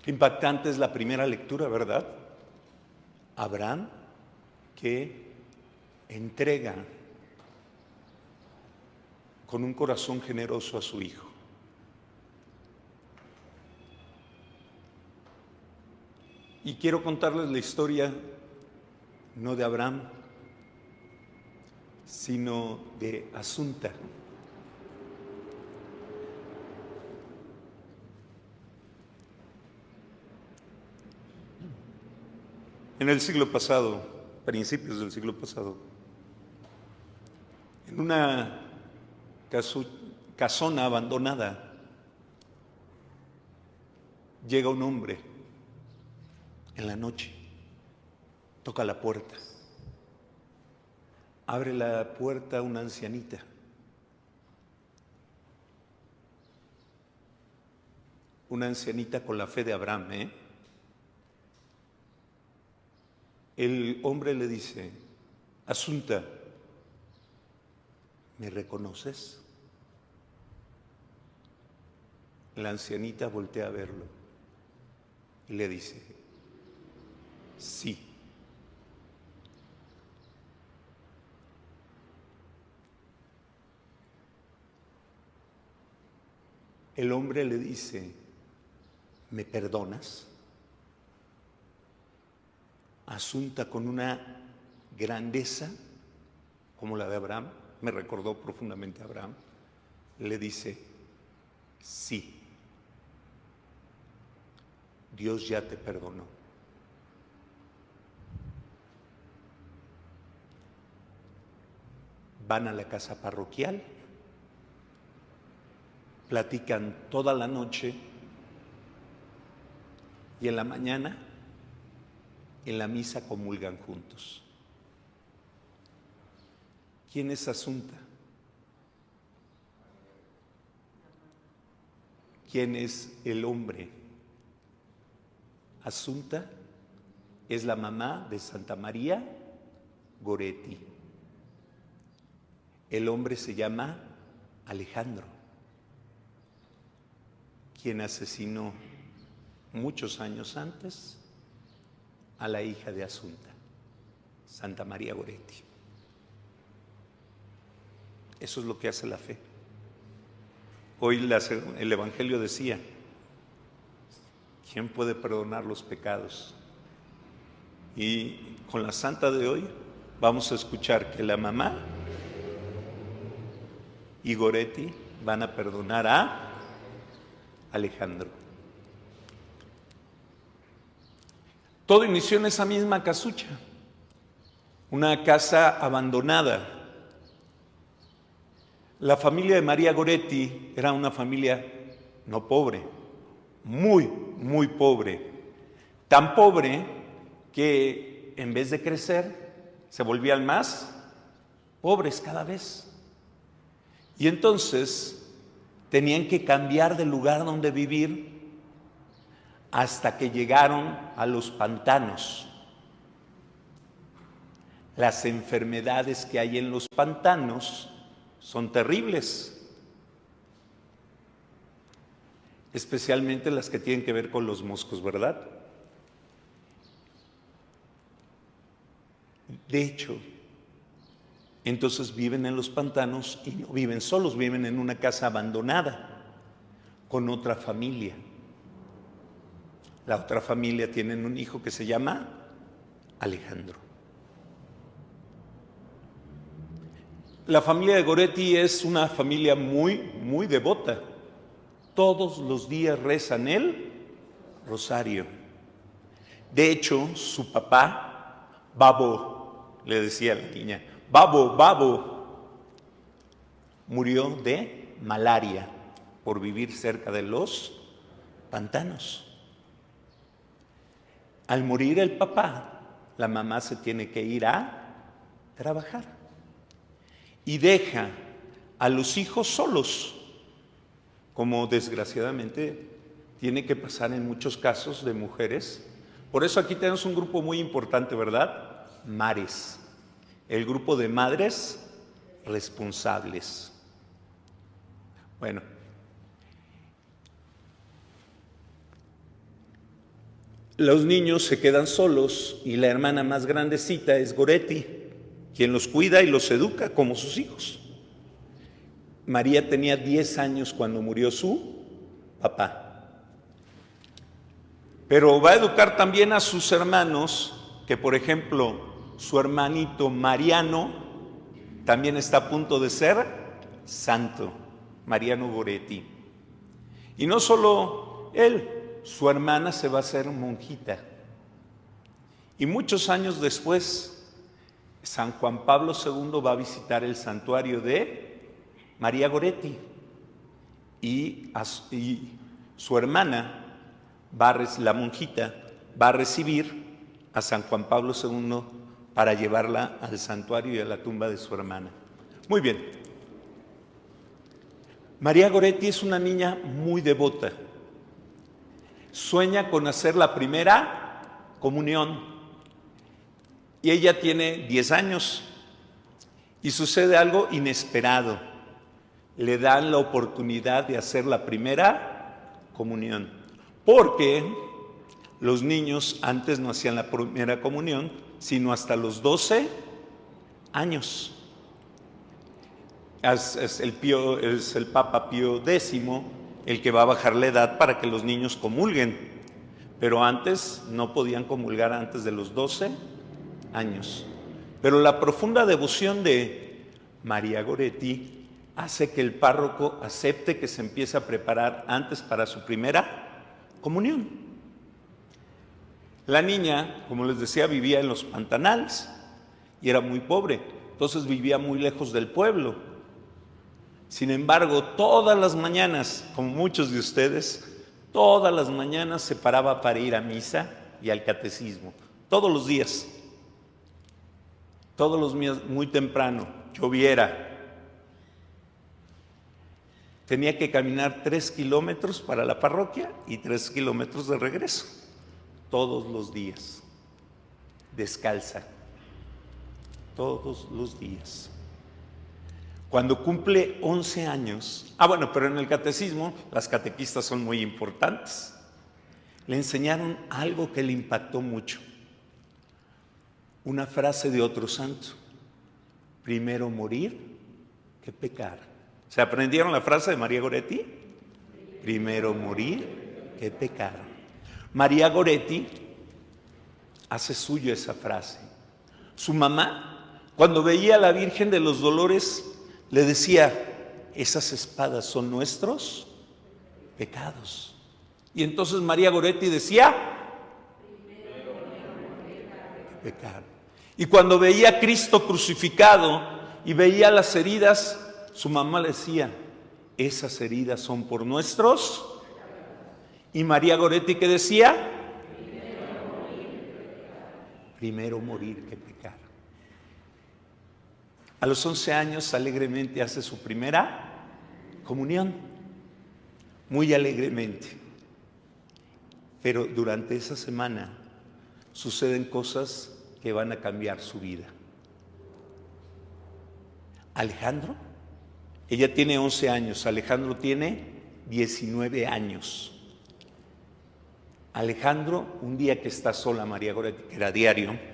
Qué impactante es la primera lectura, ¿verdad? Abraham que entrega con un corazón generoso a su hijo. Y quiero contarles la historia no de Abraham, sino de Asunta. En el siglo pasado, principios del siglo pasado, en una casona abandonada, llega un hombre en la noche, toca la puerta, abre la puerta una ancianita. Una ancianita con la fe de Abraham, ¿eh? El hombre le dice: Asunta, ¿me reconoces? La ancianita voltea a verlo y le dice: sí. El hombre le dice: ¿me perdonas? Asunta, con una grandeza como la de Abraham, me recordó profundamente a Abraham, le dice: sí, Dios ya te perdonó. Van a la casa parroquial, platican toda la noche y en la mañana, en la misa, comulgan juntos. ¿Quién es Asunta? ¿Quién es el hombre? Asunta es la mamá de Santa María Goretti. El hombre se llama Alejandro, quien asesinó muchos años antes a la hija de Asunta, Santa María Goretti. Eso es lo que hace la fe. Hoy el Evangelio decía: ¿quién puede perdonar los pecados? Y con la santa de hoy vamos a escuchar que la mamá y Goretti van a perdonar a Alejandro. Todo inició en esa misma casucha, una casa abandonada. La familia de María Goretti era una familia no pobre, muy, muy pobre. Tan pobre que en vez de crecer, se volvían más pobres cada vez. Y entonces tenían que cambiar de lugar donde vivir hasta que llegaron a los pantanos. Las enfermedades que hay en los pantanos son terribles, especialmente las que tienen que ver con los moscos, ¿verdad? De hecho, entonces viven en los pantanos y no viven solos, viven en una casa abandonada con otra familia. La otra familia tiene un hijo que se llama Alejandro. La familia de Goretti es una familia muy, muy devota. Todos los días rezan el rosario. De hecho, su papá, Babo, le decía a la niña, Babo, Babo, murió de malaria por vivir cerca de los pantanos. Al morir el papá, la mamá se tiene que ir a trabajar y deja a los hijos solos, como desgraciadamente tiene que pasar en muchos casos de mujeres. Por eso aquí tenemos un grupo muy importante, ¿verdad? Mares, el grupo de madres responsables. Bueno, Los niños se quedan solos y la hermana más grandecita es Goretti, quien los cuida y los educa como sus hijos. María tenía 10 años cuando murió su papá. Pero va a educar también a sus hermanos, que por ejemplo, su hermanito Mariano también está a punto de ser santo, Mariano Goretti. Y no solo él, su hermana se va a hacer monjita. Y muchos años después, San Juan Pablo II va a visitar el santuario de María Goretti y su hermana, la monjita, va a recibir a San Juan Pablo II para llevarla al santuario y a la tumba de su hermana. Muy bien. María Goretti es una niña muy devota. Sueña con hacer la primera comunión y ella tiene 10 años y sucede algo inesperado. Le dan la oportunidad de hacer la primera comunión, porque los niños antes no hacían la primera comunión, sino hasta los 12 años. Es el Papa Pío X el que va a bajar la edad para que los niños comulguen, pero antes no podían comulgar antes de los 12 años. Pero la profunda devoción de María Goretti hace que el párroco acepte que se empiece a preparar antes para su primera comunión. La niña, como les decía, vivía en los pantanales y era muy pobre, entonces vivía muy lejos del pueblo. Sin embargo, todas las mañanas, como muchos de ustedes, todas las mañanas se paraba para ir a misa y al catecismo, todos los días, muy temprano, lloviera. Tenía que caminar 3 kilómetros para la parroquia y 3 kilómetros de regreso, todos los días, descalza, todos los días. Cuando cumple 11 años, pero en el catecismo las catequistas son muy importantes, le enseñaron algo que le impactó mucho, una frase de otro santo: primero morir que pecar. ¿Se aprendieron la frase de María Goretti? Primero morir que pecar. María Goretti hace suyo esa frase. Su mamá, cuando veía a la Virgen de los Dolores, le decía: esas espadas son nuestros pecados. Y entonces María Goretti decía: pecar. Y cuando veía a Cristo crucificado y veía las heridas, su mamá le decía: esas heridas son por nuestros. Y María Goretti, ¿qué decía? Primero morir que pecar. A los 11 años alegremente hace su primera comunión, muy alegremente. Pero durante esa semana suceden cosas que van a cambiar su vida. Alejandro, ella tiene 11 años, Alejandro tiene 19 años. Alejandro, un día que está sola María Goretti, que era diario,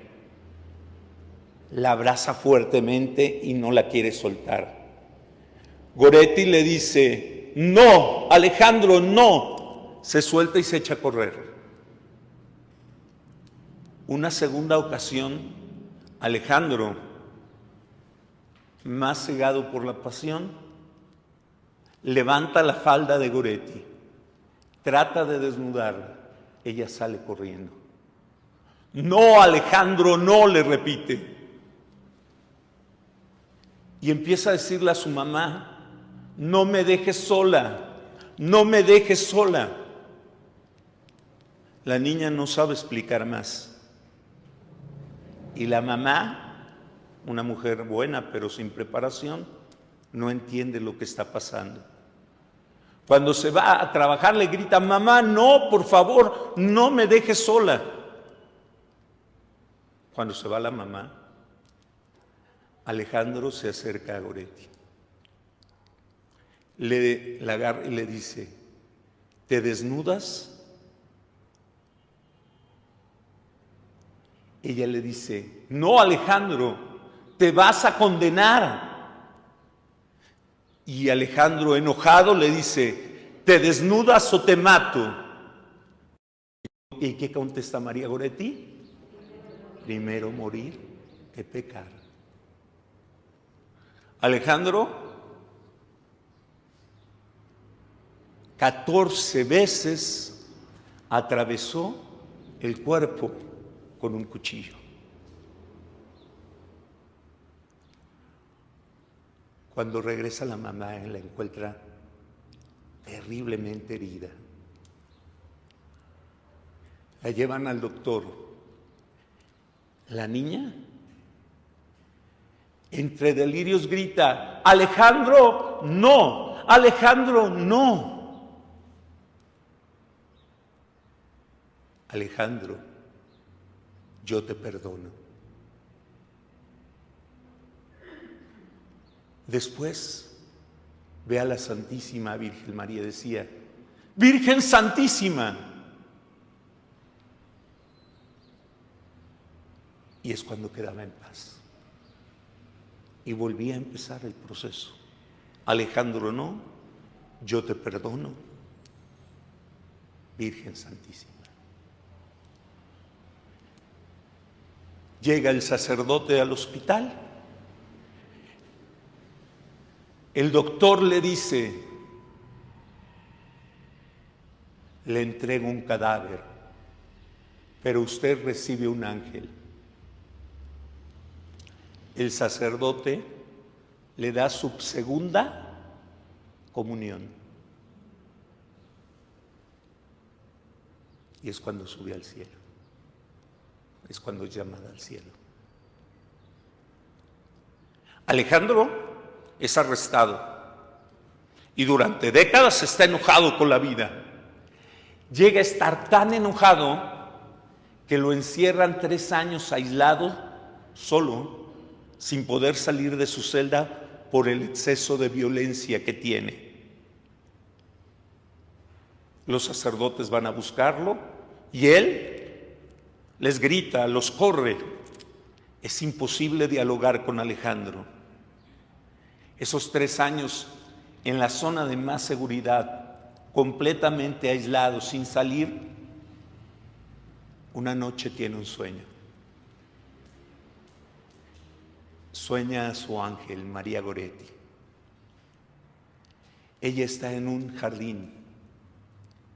la abraza fuertemente y no la quiere soltar. Goretti le dice: no, Alejandro, no. Se suelta y se echa a correr. Una segunda ocasión, Alejandro, más cegado por la pasión, levanta la falda de Goretti, trata de desnudarla. Ella sale corriendo. No, Alejandro, no, le repite. Y empieza a decirle a su mamá: no me dejes sola, no me dejes sola. La niña no sabe explicar más. Y la mamá, una mujer buena pero sin preparación, no entiende lo que está pasando. Cuando se va a trabajar le grita: mamá, no, por favor, no me dejes sola. Cuando se va la mamá, Alejandro se acerca a Goretti, la agarra y le dice: ¿te desnudas? ella le dice: no, Alejandro, te vas a condenar. Y Alejandro, enojado, le dice: ¿te desnudas o te mato? ¿Y qué contesta María Goretti? Primero morir que pecar. Alejandro 14 veces atravesó el cuerpo con un cuchillo. Cuando regresa la mamá, la encuentra terriblemente herida. La llevan al doctor. La niña, entre delirios, grita: Alejandro, no, Alejandro, no. Alejandro, yo te perdono. Después ve a la Santísima Virgen María, decía: Virgen Santísima. Y es cuando quedaba en paz. Y volvía a empezar el proceso. Alejandro, no, yo te perdono. Virgen Santísima. Llega el sacerdote al hospital. El doctor le dice: le entrego un cadáver, pero usted recibe un ángel. El sacerdote le da su segunda comunión. Y es cuando sube al cielo. Es cuando es llamada al cielo. Alejandro es arrestado y durante décadas está enojado con la vida. Llega a estar tan enojado que lo encierran 3 años aislado, solo, sin poder salir de su celda por el exceso de violencia que tiene. Los sacerdotes van a buscarlo y él les grita, los corre. Es imposible dialogar con Alejandro. Esos 3 años en la zona de más seguridad, completamente aislado, sin salir, una noche tiene un sueño. Sueña a su ángel, María Goretti. Ella está en un jardín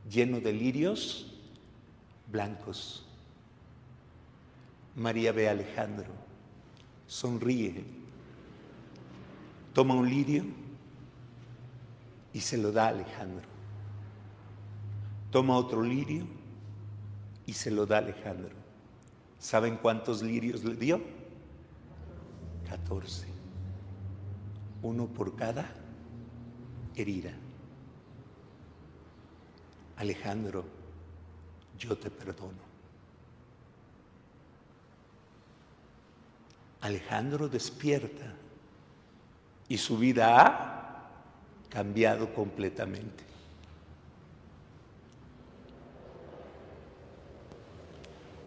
lleno de lirios blancos. María ve a Alejandro, sonríe, toma un lirio y se lo da a Alejandro. Toma otro lirio y se lo da a Alejandro. ¿Saben cuántos lirios le dio? 14. Uno por cada herida. Alejandro, yo te perdono. Alejandro despierta y su vida ha cambiado completamente.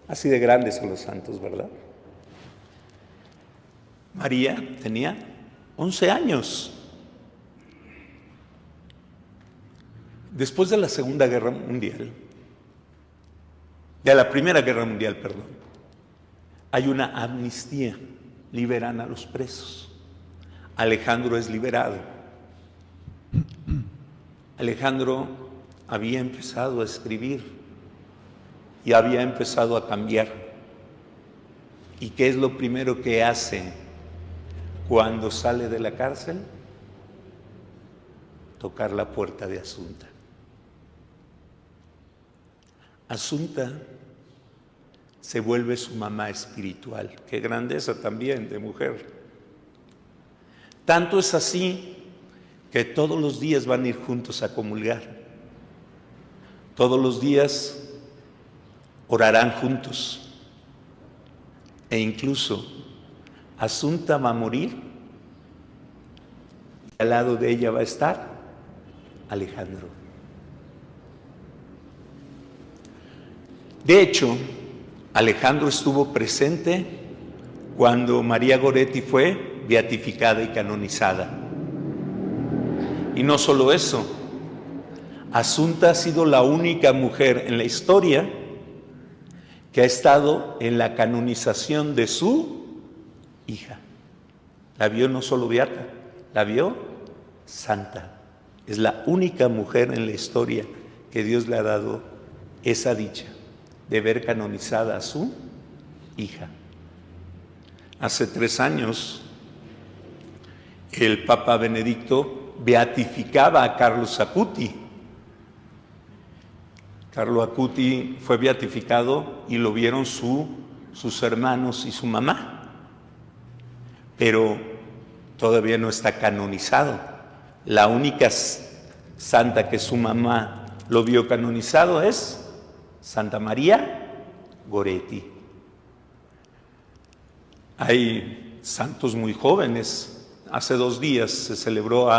Así de grandes son los santos, ¿verdad? María tenía 11 años. Después de la Segunda Guerra Mundial, de la Primera Guerra Mundial, perdón, hay una amnistía, liberan a los presos. Alejandro es liberado. Alejandro había empezado a escribir y había empezado a cambiar. ¿Y qué es lo primero que hace cuando sale de la cárcel? Tocar la puerta de Asunta. Asunta se vuelve su mamá espiritual. Qué grandeza también de mujer. Tanto es así que todos los días van a ir juntos a comulgar. Todos los días orarán juntos. E incluso Asunta va a morir y al lado de ella va a estar Alejandro. De hecho, Alejandro estuvo presente cuando María Goretti fue beatificada y canonizada. Y no solo eso, Asunta ha sido la única mujer en la historia que ha estado en la canonización de su hija. La vio no solo beata, la vio santa. Es la única mujer en la historia que Dios le ha dado esa dicha de ver canonizada a su hija. Hace 3 años, el Papa Benedicto beatificaba a Carlos Acuti. Carlo Acuti fue beatificado y lo vieron sus hermanos y su mamá, pero todavía no está canonizado. La única santa que su mamá lo vio canonizado es Santa María Goretti. Hay santos muy jóvenes. Hace 2 días se celebró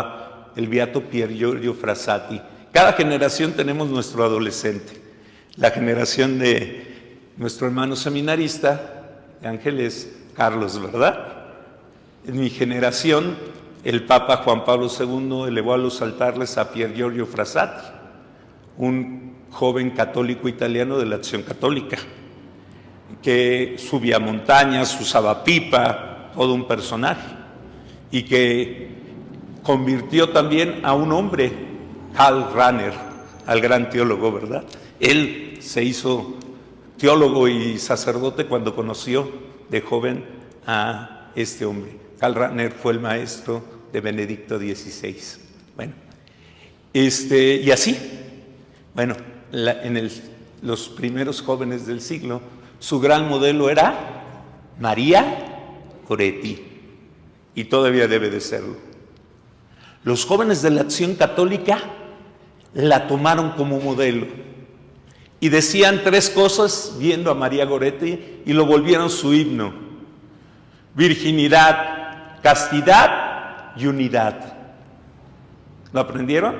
el beato Pier Giorgio Frassati. Cada generación tenemos nuestro adolescente. La generación de nuestro hermano seminarista, Ángeles Carlos, ¿verdad? En mi generación, el Papa Juan Pablo II elevó a los altares a Pier Giorgio Frassati, un joven católico italiano de la Acción Católica, que subía montañas, usaba pipa, todo un personaje, y que convirtió también a un hombre, Karl Rahner, al gran teólogo, ¿verdad? Él se hizo teólogo y sacerdote cuando conoció de joven a este hombre. Karl Rahner fue el maestro de Benedicto XVI. Bueno, y así, bueno, los primeros jóvenes del siglo, su gran modelo era María Goretti, y todavía debe de serlo. Los jóvenes de la Acción Católica la tomaron como modelo y decían 3 cosas viendo a María Goretti y lo volvieron su himno: virginidad, castidad y unidad. ¿Lo aprendieron?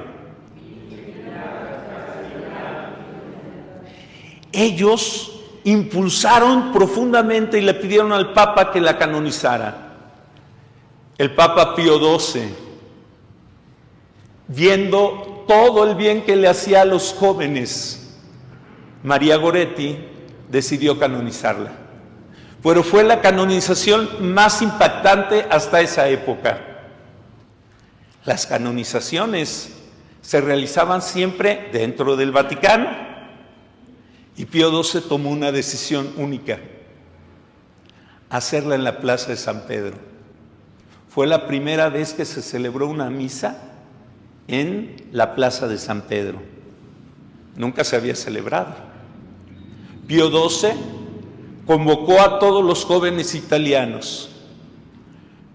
Ellos impulsaron profundamente y le pidieron al Papa que la canonizara. El Papa Pío XII, viendo todo el bien que le hacía a los jóvenes, María Goretti decidió canonizarla. Pero fue la canonización más impactante hasta esa época. Las canonizaciones se realizaban siempre dentro del Vaticano, y Pío XII tomó una decisión única: hacerla en la Plaza de San Pedro. Fue la primera vez que se celebró una misa en la Plaza de San Pedro. Nunca se había celebrado. Pío XII convocó a todos los jóvenes italianos.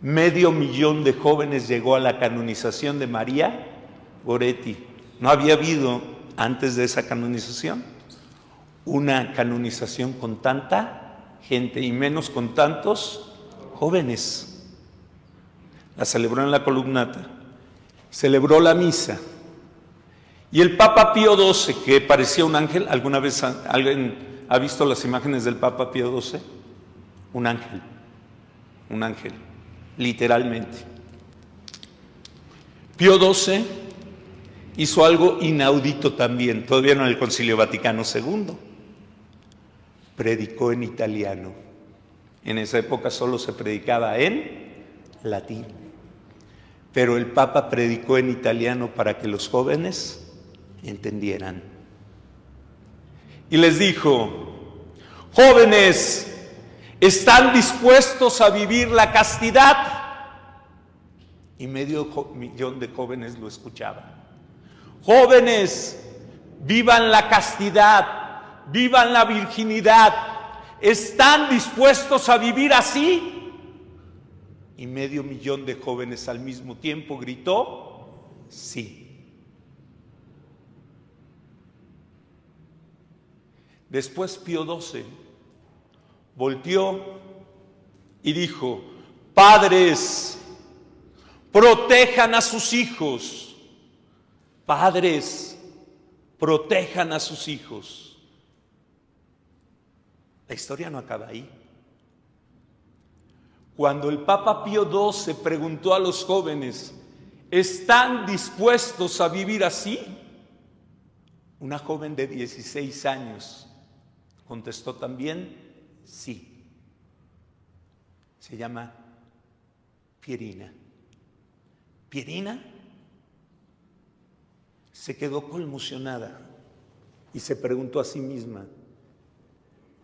500,000 de jóvenes llegó a la canonización de María Goretti. No había habido, antes de esa canonización, una canonización con tanta gente, y menos con tantos jóvenes. La celebró en la Columnata. Celebró la misa, y el Papa Pío XII, que parecía un ángel. ¿Alguna vez alguien ha visto las imágenes del Papa Pío XII? Un ángel, literalmente. Pío XII hizo algo inaudito también, todavía no en el Concilio Vaticano II. Predicó en italiano. En esa época solo se predicaba en latín. Pero el Papa predicó en italiano para que los jóvenes entendieran. Y les dijo: jóvenes, ¿están dispuestos a vivir la castidad? Y 500,000 de jóvenes lo escuchaban. Jóvenes, vivan la castidad, vivan la virginidad. ¿Están dispuestos a vivir así? Y 500,000 de jóvenes al mismo tiempo gritó: sí. Después Pío XII volteó y dijo: padres, protejan a sus hijos. Padres, protejan a sus hijos. La historia no acaba ahí. Cuando el Papa Pío XII preguntó a los jóvenes, ¿están dispuestos a vivir así? Una joven de 16 años contestó también, sí. Se llama Pierina. Pierina se quedó conmocionada y se preguntó a sí misma,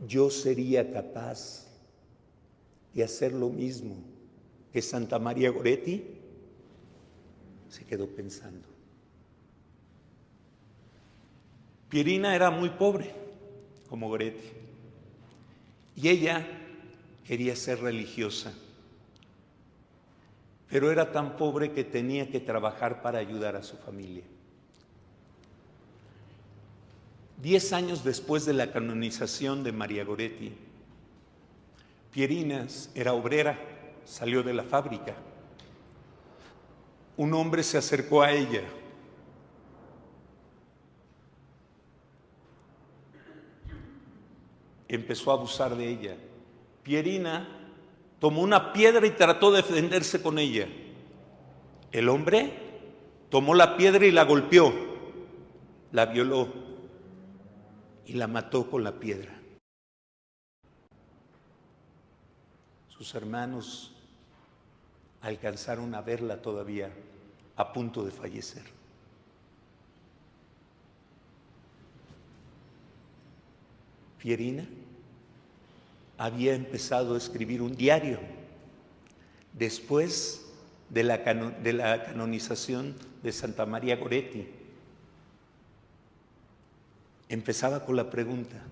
¿yo sería capaz de hacer lo mismo que Santa María Goretti? Se quedó pensando. Pierina era muy pobre, como Goretti, y ella quería ser religiosa, pero era tan pobre que tenía que trabajar para ayudar a su familia. 10 años después de la canonización de María Goretti, Pierina era obrera, salió de la fábrica. Un hombre se acercó a ella. Empezó a abusar de ella. Pierina tomó una piedra y trató de defenderse con ella. El hombre tomó la piedra y la golpeó, la violó y la mató con la piedra. Sus hermanos alcanzaron a verla todavía a punto de fallecer. Pierina había empezado a escribir un diario después de la canonización de Santa María Goretti. Empezaba con la pregunta,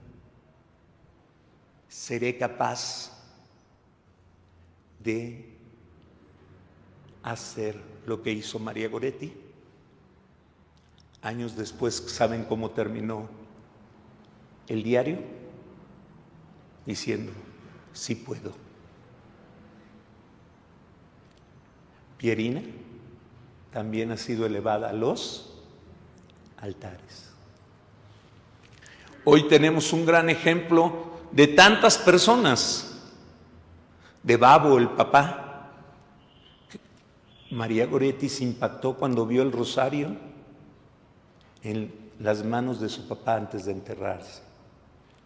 ¿seré capaz de hacer lo que hizo María Goretti? Años después, ¿saben cómo terminó el diario? Diciendo, sí puedo. Pierina también ha sido elevada a los altares. Hoy tenemos un gran ejemplo de tantas personas, de Babo, el papá. María Goretti se impactó cuando vio el rosario en las manos de su papá antes de enterrarse.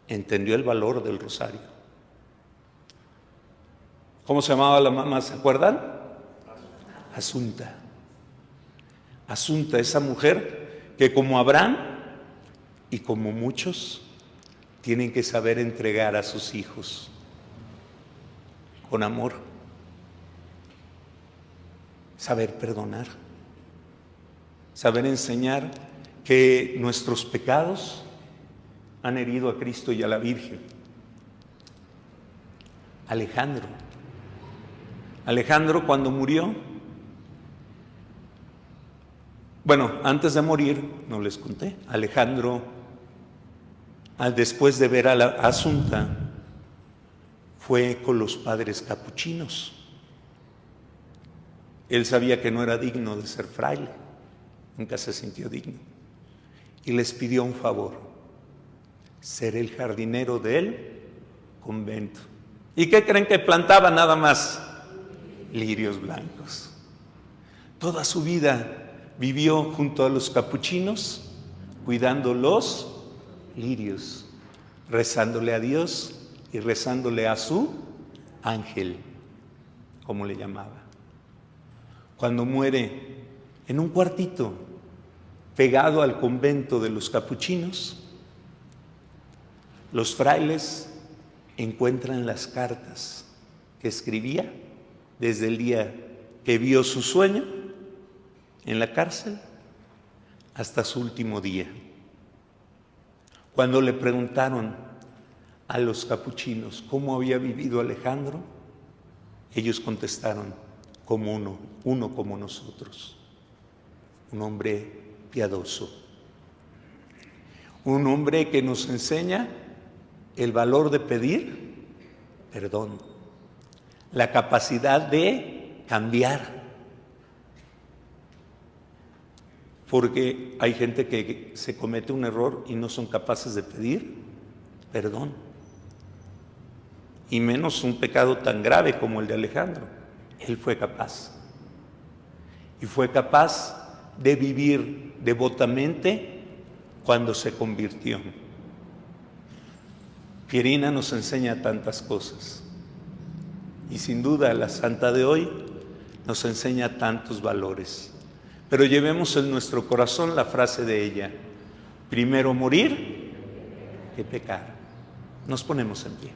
Entendió el valor del rosario. ¿Cómo se llamaba la mamá? ¿Se acuerdan? Asunta. Asunta, esa mujer que como Abraham y como muchos tienen que saber entregar a sus hijos con amor, saber perdonar, saber enseñar que nuestros pecados han herido a Cristo y a la Virgen. Alejandro cuando murió, bueno, antes de morir, no les conté, Alejandro, después de ver a la Asunta, fue con los padres capuchinos. Él sabía que no era digno de ser fraile, nunca se sintió digno, y les pidió un favor, ser el jardinero del convento. ¿Y qué creen que plantaba nada más? Lirios blancos. Toda su vida vivió junto a los capuchinos, cuidando los lirios, rezándole a Dios y rezándole a su ángel, como le llamaba. Cuando muere en un cuartito pegado al convento de los capuchinos, los frailes encuentran las cartas que escribía desde el día que vio su sueño en la cárcel hasta su último día. Cuando le preguntaron a los capuchinos cómo había vivido Alejandro, ellos contestaron, como uno como nosotros, un hombre piadoso, un hombre que nos enseña el valor de pedir perdón, la capacidad de cambiar, porque hay gente que se comete un error y no son capaces de pedir perdón. y menos un pecado tan grave como el de Alejandro. Él fue capaz. Y fue capaz de vivir devotamente cuando se convirtió. Pierina nos enseña tantas cosas. Y sin duda la santa de hoy nos enseña tantos valores. Pero llevemos en nuestro corazón la frase de ella: primero morir que pecar. Nos ponemos en pie.